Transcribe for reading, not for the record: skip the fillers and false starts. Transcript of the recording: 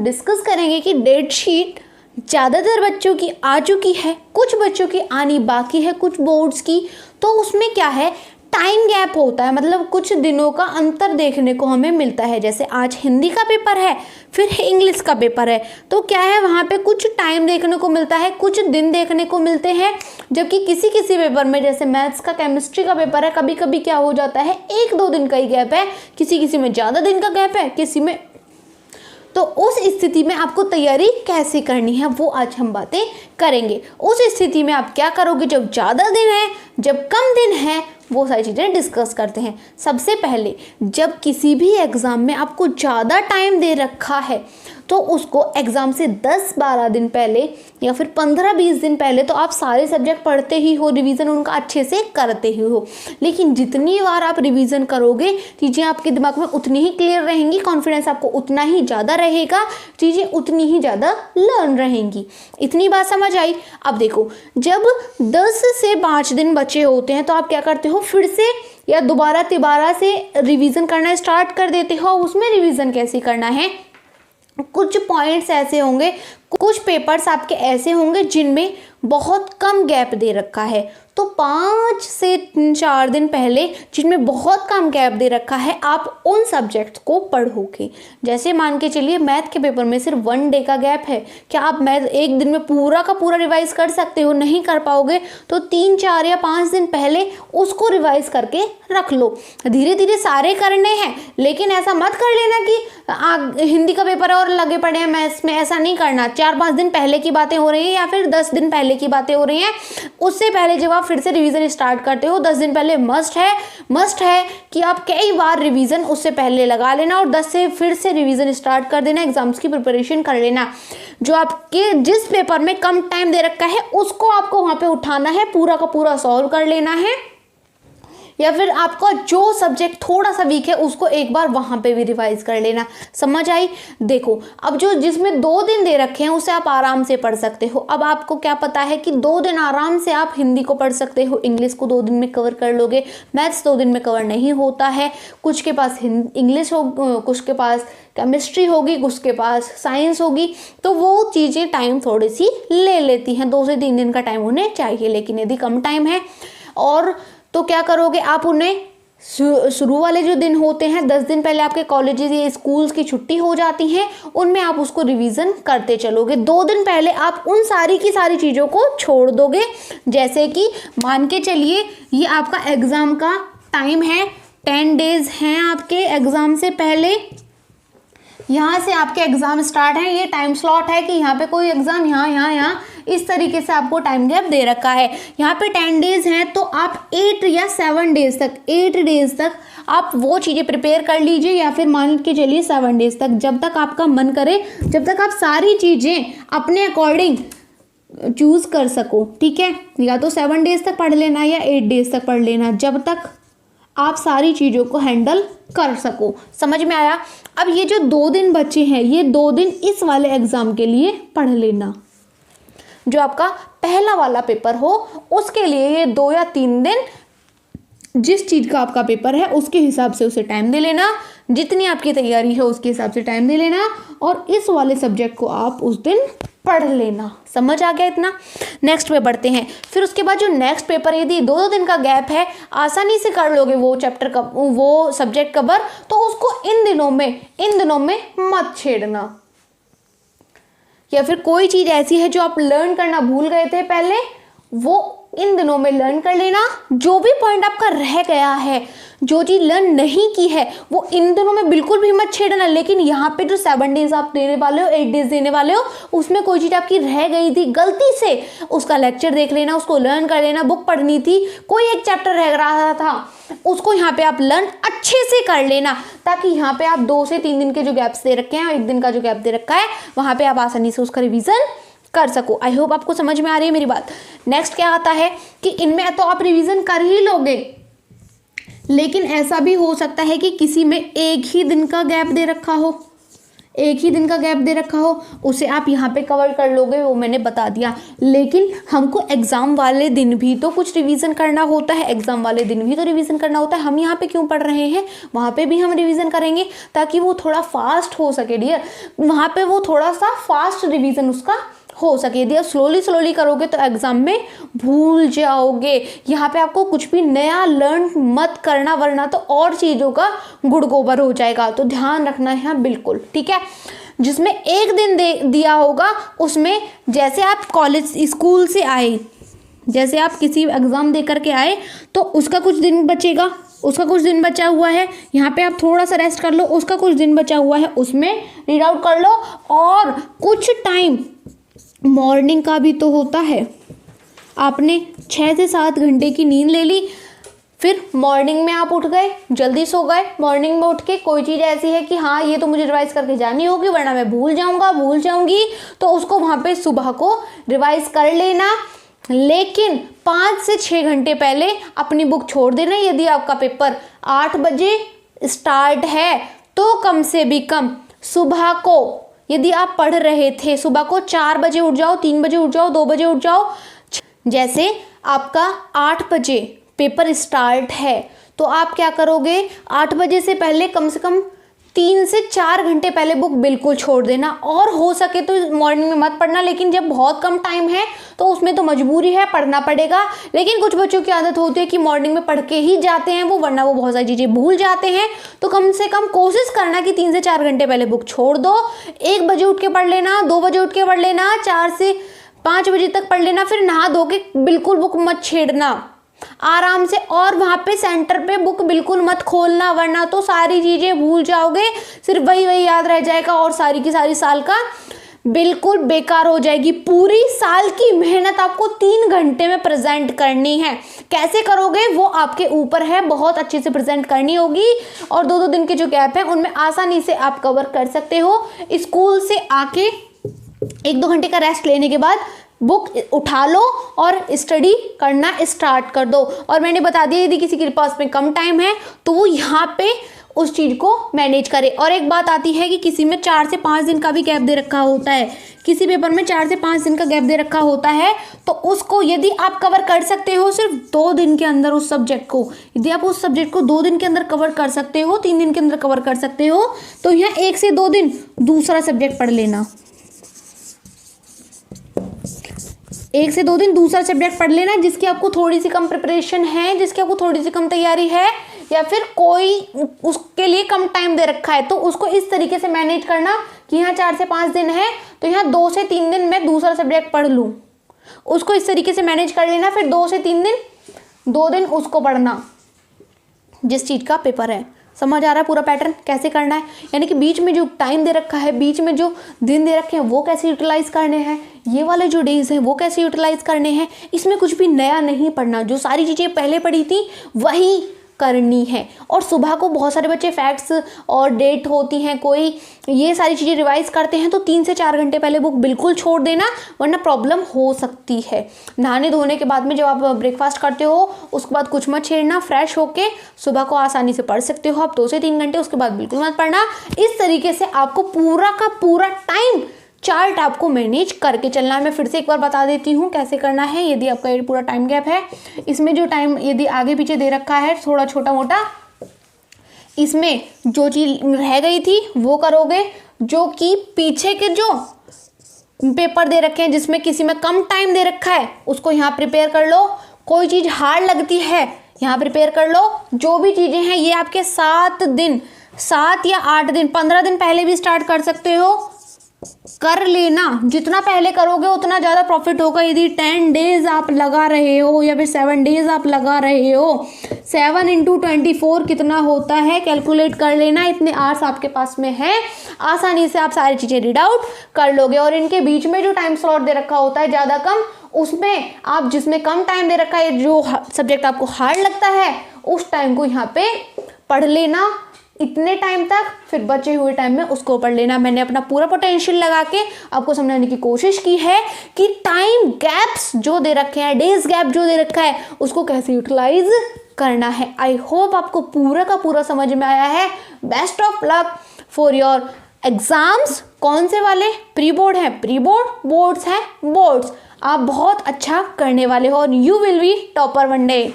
Discuss करेंगे कि date sheet ज़्यादातर बच्चों की आ चुकी है, कुछ बच्चों की आनी बाकी है, कुछ बोर्ड्स की। तो उसमें क्या है, टाइम गैप होता है, मतलब कुछ दिनों का अंतर देखने को हमें मिलता है। जैसे आज हिंदी का पेपर है, फिर इंग्लिश का पेपर है, तो क्या है वहाँ पे कुछ टाइम देखने को मिलता है, कुछ दिन देखने को मिलते हैं। जबकि किसी किसी पेपर में, जैसे मैथ्स का, केमिस्ट्री का पेपर है, कभी कभी क्या हो जाता है 1-2 दिन का ही गैप है, किसी किसी में ज़्यादा दिन का गैप है, किसी में। तो उस स्थिति में आपको तैयारी कैसे करनी है वो आज हम बातें करेंगे। उस स्थिति में आप क्या करोगे, जब ज़्यादा दिन है, जब कम दिन है, वो सारी चीज़ें डिस्कस करते हैं। सबसे पहले, जब किसी भी एग्ज़ाम में आपको ज़्यादा टाइम दे रखा है तो उसको एग्ज़ाम से 10-12 दिन पहले या फिर 15-20 दिन पहले तो आप सारे सब्जेक्ट पढ़ते ही हो, रिवीजन उनका अच्छे से करते ही हो। लेकिन जितनी बार आप रिवीजन करोगे, चीज़ें आपके दिमाग में उतनी ही क्लियर रहेंगी, कॉन्फिडेंस आपको उतना ही ज़्यादा रहेगा, चीज़ें उतनी ही ज़्यादा लर्न रहेंगी। इतनी बात समझ आई। अब देखो, जब 10 से 5 दिन बचे होते हैं तो आप क्या करते हो, फिर से या दोबारा से रिवीजन करना स्टार्ट कर देते हो। उसमें रिवीजन कैसे करना है, कुछ पॉइंट्स ऐसे होंगे, कुछ पेपर्स आपके ऐसे होंगे जिनमें बहुत कम गैप दे रखा है, तो 5 से 4 दिन पहले जिनमें बहुत कम गैप दे रखा है, आप उन सब्जेक्ट्स को पढ़ोगे। जैसे मान के चलिए मैथ के पेपर में सिर्फ 1 डे का गैप है, क्या आप मैथ एक दिन में पूरा का पूरा रिवाइज कर सकते हो? नहीं कर पाओगे। तो 3, 4 या 5 दिन पहले उसको रिवाइज करके रख लो। धीरे धीरे सारे करने हैं, लेकिन ऐसा मत कर लेना कि हिंदी का पेपर है और लगे पड़े हैं मैथ्स में, ऐसा नहीं करना। 4-5 दिन पहले की बातें हो रही हैं या फिर 10 दिन पहले की बातें हो रही हैं, उससे पहले जब आप फिर से रिवीजन स्टार्ट करते हो 10 दिन पहले मस्ट है कि आप कई बार रिवीजन उससे पहले लगा लेना और 10 से फिर से रिवीजन स्टार्ट कर देना, एग्जाम्स की प्रिपरेशन कर लेना। जो आपके जिस पेपर में कम टाइम दे रखा है उसको आपको वहां पे उठाना है, पूरा का पूरा सॉल्व कर लेना है, या फिर आपका जो सब्जेक्ट थोड़ा सा वीक है उसको एक बार वहां पे भी रिवाइज कर लेना। समझ आई? देखो, अब जो जिसमें 2 दिन दे रखे हैं उसे आप आराम से पढ़ सकते हो। अब आपको क्या पता है कि 2 दिन आराम से आप हिंदी को पढ़ सकते हो, इंग्लिश को 2 दिन में कवर कर लोगे, मैथ्स 2 दिन में कवर नहीं होता है। कुछ के पास इंग्लिश हो, कुछ के पास केमिस्ट्री होगी, कुछ के पास साइंस होगी, तो वो चीज़ें टाइम थोड़ी सी ले लेती हैं। 2 से 3 दिन का टाइम उन्हें चाहिए। लेकिन यदि कम टाइम है और तो क्या करोगे, आप उन्हें शुरू वाले जो दिन होते हैं, 10 दिन पहले आपके कॉलेजेस या स्कूल्स की छुट्टी हो जाती है, उनमें आप उसको रिवीजन करते चलोगे। 2 दिन पहले आप उन सारी की सारी चीज़ों को छोड़ दोगे। जैसे कि मान के चलिए ये आपका एग्ज़ाम का टाइम है, 10 डेज हैं आपके एग्ज़ाम से पहले, यहाँ से आपके एग्ज़ाम स्टार्ट है, ये टाइम स्लॉट है कि यहाँ पे कोई एग्ज़ाम यहाँ इस तरीके से आपको टाइम गैप दे रखा है। यहाँ पे 10 डेज हैं तो आप 8 या 7 डेज तक, 8 डेज तक आप वो चीज़ें प्रिपेयर कर लीजिए, या फिर मान के चलिए 7 डेज तक, जब तक आपका मन करे, जब तक आप सारी चीज़ें अपने अकॉर्डिंग चूज़ कर सको। ठीक है, या तो 7 डेज तक पढ़ लेना या 8 डेज तक पढ़ लेना, जब तक आप सारी चीज़ों को हैंडल कर सको। समझ में आया? अब ये जो 2 दिन बचे हैं, ये 2 दिन इस वाले एग्ज़ाम के लिए पढ़ लेना। जो आपका पहला वाला पेपर हो उसके लिए ये 2 या 3 दिन, जिस चीज़ का आपका पेपर है उसके हिसाब से उसे टाइम दे लेना, जितनी आपकी तैयारी है उसके हिसाब से टाइम दे लेना, और इस वाले सब्जेक्ट को आप उस दिन पढ़ लेना। समझ आ गया इतना? नेक्स्ट पे बढ़ते हैं। फिर उसके बाद जो नेक्स्ट पेपर, यदि 2 दिन का गैप है, आसानी से कर लोगे वो चैप्टर का वो सब्जेक्ट कवर, तो उसको इन दिनों में मत छेड़ना। या फिर कोई चीज़ ऐसी है जो आप लर्न करना भूल गए थे पहले, वो इन दिनों में लर्न कर लेना। जो भी पॉइंट आपका रह गया है, जो चीज़ लर्न नहीं की है, वो इन दिनों में बिल्कुल भी मत छेड़ना। लेकिन यहाँ पे जो 7 डेज आप देने वाले हो, 8 डेज देने वाले हो, उसमें कोई चीज़ आपकी रह गई थी गलती से, उसका लेक्चर देख लेना, उसको लर्न कर लेना। बुक पढ़नी थी, कोई एक चैप्टर रह रहा था, उसको यहाँ पे आप लर्न अच्छे से कर लेना, ताकि यहाँ पे आप 2 से 3 दिन के जो गैप्स दे रखे हैं, 1 दिन का जो गैप दे रखा है, वहाँ पे आप आसानी से उसका रिवीजन कर सको। आई होप आपको समझ में आ रही है मेरी बात। नेक्स्ट क्या आता है कि इनमें तो आप रिवीजन कर ही लोगे, लेकिन ऐसा भी हो सकता है कि किसी में 1 ही दिन का गैप दे रखा हो, एक ही दिन का गैप दे रखा हो उसे आप यहाँ पे कवर कर लोगे, वो मैंने बता दिया। लेकिन हमको एग्ज़ाम वाले दिन भी तो कुछ रिवीजन करना होता है, एग्ज़ाम वाले दिन भी तो रिवीजन करना होता है। हम यहाँ पे क्यों पढ़ रहे हैं, वहाँ पे भी हम रिवीजन करेंगे ताकि वो थोड़ा फास्ट हो सके डियर, वहाँ पे वो थोड़ा सा फास्ट रिवीजन उसका हो सके। यदि आप स्लोली करोगे तो एग्जाम में भूल जाओगे। यहाँ पे आपको कुछ भी नया लर्न मत करना, वरना तो और चीज़ों का गुड़ गोबर हो जाएगा। तो ध्यान रखना है बिल्कुल, ठीक है। जिसमें एक दिन दिया होगा उसमें, जैसे आप कॉलेज स्कूल से आए, जैसे आप किसी एग्ज़ाम दे करके आए तो उसका कुछ दिन बचेगा, उसका कुछ दिन बचा हुआ है, यहाँ पे आप थोड़ा सा रेस्ट कर लो, उसका कुछ दिन बचा हुआ है उसमें रीड आउट कर लो। और कुछ टाइम मॉर्निंग का भी तो होता है। आपने 6 से 7 घंटे की नींद ले ली, फिर मॉर्निंग में आप उठ गए, जल्दी सो गए। मॉर्निंग में उठ के कोई चीज़ ऐसी है कि हाँ ये तो मुझे रिवाइज करके जानी होगी वरना मैं भूल जाऊंगी, तो उसको वहाँ पे सुबह को रिवाइज कर लेना। लेकिन 5 से 6 घंटे पहले अपनी बुक छोड़ देना। यदि आपका पेपर 8 बजे स्टार्ट है तो कम से भी कम सुबह को, यदि आप पढ़ रहे थे सुबह को 4 बजे उठ जाओ, 3 बजे उठ जाओ, 2 बजे उठ जाओ। जैसे आपका 8 बजे पेपर स्टार्ट है तो आप क्या करोगे, 8 बजे से पहले कम से कम 3 से 4 घंटे पहले बुक बिल्कुल छोड़ देना। और हो सके तो मॉर्निंग में मत पढ़ना, लेकिन जब बहुत कम टाइम है तो उसमें तो मजबूरी है, पढ़ना पड़ेगा। लेकिन कुछ बच्चों की आदत होती है कि मॉर्निंग में पढ़ के ही जाते हैं वो, वरना वो बहुत सारी चीज़ें भूल जाते हैं। तो कम से कम कोशिश करना कि 3 से 4 घंटे पहले बुक छोड़ दो। 1 बजे उठ के पढ़ लेना, 2 बजे उठ के पढ़ लेना, 4 से 5 बजे तक पढ़ लेना, फिर नहा धो के बिल्कुल बुक मत छेड़ना, आराम से। और वहाँ पे सेंटर पे बुक बिल्कुल मत खोलना, वरना तो सारी चीज़ें भूल जाओगे, सिर्फ वही याद रह जाएगा और सारी की सारी साल का बिल्कुल बेकार हो जाएगी। पूरी साल की मेहनत आपको 3 घंटे में प्रेजेंट करनी है। कैसे करोगे वो आपके ऊपर है, बहुत अच्छे से प्रेजेंट करनी होगी। और 2-2 दिन के जो गैप है उनमें आसानी से आप कवर कर सकते हो। स्कूल से आके 1-2 घंटे का रेस्ट लेने के बाद बुक उठा लो और स्टडी करना स्टार्ट कर दो। और मैंने बता दिया यदि किसी के पास में कम टाइम है तो वो यहाँ पे उस चीज़ को मैनेज करे। और एक बात आती है कि किसी में 4 से 5 दिन का भी गैप दे रखा होता है, किसी पेपर में 4 से 5 दिन का गैप दे रखा होता है, तो उसको यदि आप कवर कर सकते हो सिर्फ 2 दिन के अंदर उस सब्जेक्ट को, यदि आप उस सब्जेक्ट को 2 दिन के अंदर कवर कर सकते हो, 3 दिन के अंदर कवर कर सकते हो, तो यहाँ 1 से 2 दिन दूसरा सब्जेक्ट पढ़ लेना, 1 से 2 दिन दूसरा सब्जेक्ट पढ़ लेना जिसकी आपको थोड़ी सी कम प्रिपरेशन है, जिसकी आपको थोड़ी सी कम तैयारी है, या फिर कोई उसके लिए कम टाइम दे रखा है। तो उसको इस तरीके से मैनेज करना कि यहाँ 4 से 5 दिन है तो यहाँ 2 से 3 दिन मैं दूसरा सब्जेक्ट पढ़ लूँ, उसको इस तरीके से मैनेज कर लेना। फिर 2 से 3 दिन 2 दिन उसको पढ़ना जिस चीज़ का पेपर है। समझ आ रहा है पूरा पैटर्न कैसे करना है, यानी कि बीच में जो टाइम दे रखा है, बीच में जो दिन दे रखे हैं वो कैसे यूटिलाइज करने हैं, ये वाले जो डेज हैं वो कैसे यूटिलाइज करने हैं। इसमें कुछ भी नया नहीं पढ़ना, जो सारी चीज़ें पहले पढ़ी थी वही करनी है। और सुबह को बहुत सारे बच्चे फैक्ट्स और डेट होती हैं कोई, ये सारी चीज़ें रिवाइज करते हैं, तो 3 से 4 घंटे पहले बुक बिल्कुल छोड़ देना, वरना प्रॉब्लम हो सकती है। नहाने धोने के बाद में जब आप ब्रेकफास्ट करते हो उसके बाद कुछ मत छेड़ना, फ्रेश होके सुबह को आसानी से पढ़ सकते हो आप 2 से 3 घंटे, उसके बाद बिल्कुल मत पढ़ना। इस तरीके से आपको पूरा का पूरा टाइम चार्ट आपको मैनेज करके चलना है। मैं फिर से एक बार बता देती हूँ कैसे करना है। यदि आपका ये पूरा टाइम गैप है, इसमें जो टाइम यदि आगे पीछे दे रखा है थोड़ा छोटा मोटा, इसमें जो चीज़ रह गई थी वो करोगे, जो कि पीछे के जो पेपर दे रखे हैं जिसमें किसी में कम टाइम दे रखा है उसको यहाँ प्रिपेयर कर लो। कोई चीज़ हार्ड लगती है यहाँ प्रिपेयर कर लो। जो भी चीज़ें हैं ये आपके 7 दिन, 7 या 8 दिन, 15 दिन पहले भी स्टार्ट कर सकते हो, कर लेना। जितना पहले करोगे उतना ज़्यादा प्रॉफिट होगा। यदि 10 डेज आप लगा रहे हो या फिर 7 डेज आप लगा रहे हो, 7 × 24 कितना होता है कैलकुलेट कर लेना। इतने आवर्स आपके पास में है, आसानी से आप सारी चीज़ें रीड आउट कर लोगे। और इनके बीच में जो टाइम स्लॉट दे रखा होता है ज़्यादा कम, उसमें आप जिसमें कम टाइम दे रखा है, जो सब्जेक्ट आपको हार्ड लगता है उस टाइम को यहाँ पे पढ़ लेना इतने टाइम तक, फिर बचे हुए टाइम में उसको पढ़ लेना। मैंने अपना पूरा पोटेंशियल लगा के आपको समझाने की कोशिश की है कि टाइम गैप्स जो दे रखे हैं, डेज गैप जो दे रखा है, उसको कैसे यूटिलाइज करना है। आई होप आपको पूरा का पूरा समझ में आया है। Best of luck for your exams कौन से वाले, प्री बोर्ड है प्री बोर्ड, बोर्ड्स है बोर्ड्स। आप बहुत अच्छा करने वाले हो और you will be topper one day.